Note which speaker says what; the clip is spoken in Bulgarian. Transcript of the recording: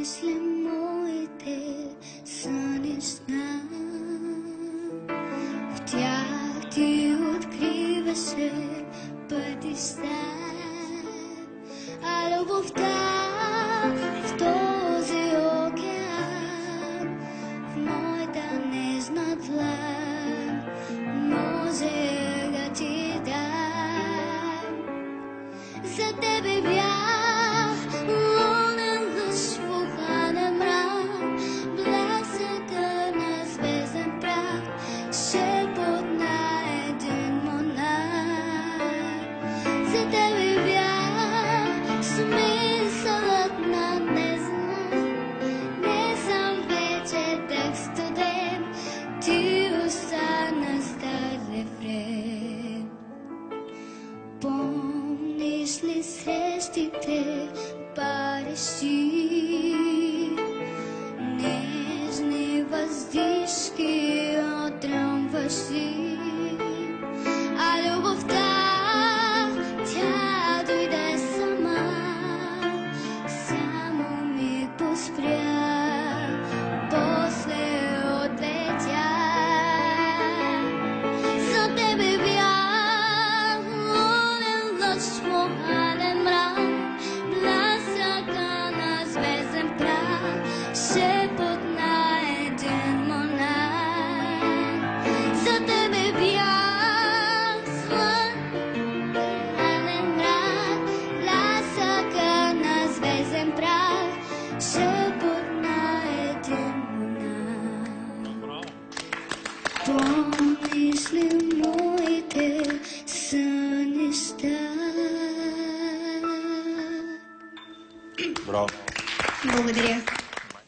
Speaker 1: Помниш ли моите сънища? В тях ти откриваше пътища, а любовта в този океан, в моята нежна длан, може да ти дам. За тебе бях лунен лъж в уханен мрак, блясъка на звезден прах, шепот на един монах. За тебе бях смисълът на незнан, не съм вече тък студен, ти остана стар рефрен. Помниш ли срещите парещи, нежни въздишки отръмващи, а любовта тя дойде сама, само миг поспря, после отлетя. За тебе бях лунен лъж в уханен мрак, блясъка на звезден прах, шепот на един монах. За тебе бях слън, уханен мрак, блясъка на звезден прах, шепот на един монах. Помниш ли моите сънища?
Speaker 2: Браво!
Speaker 1: Благодаря.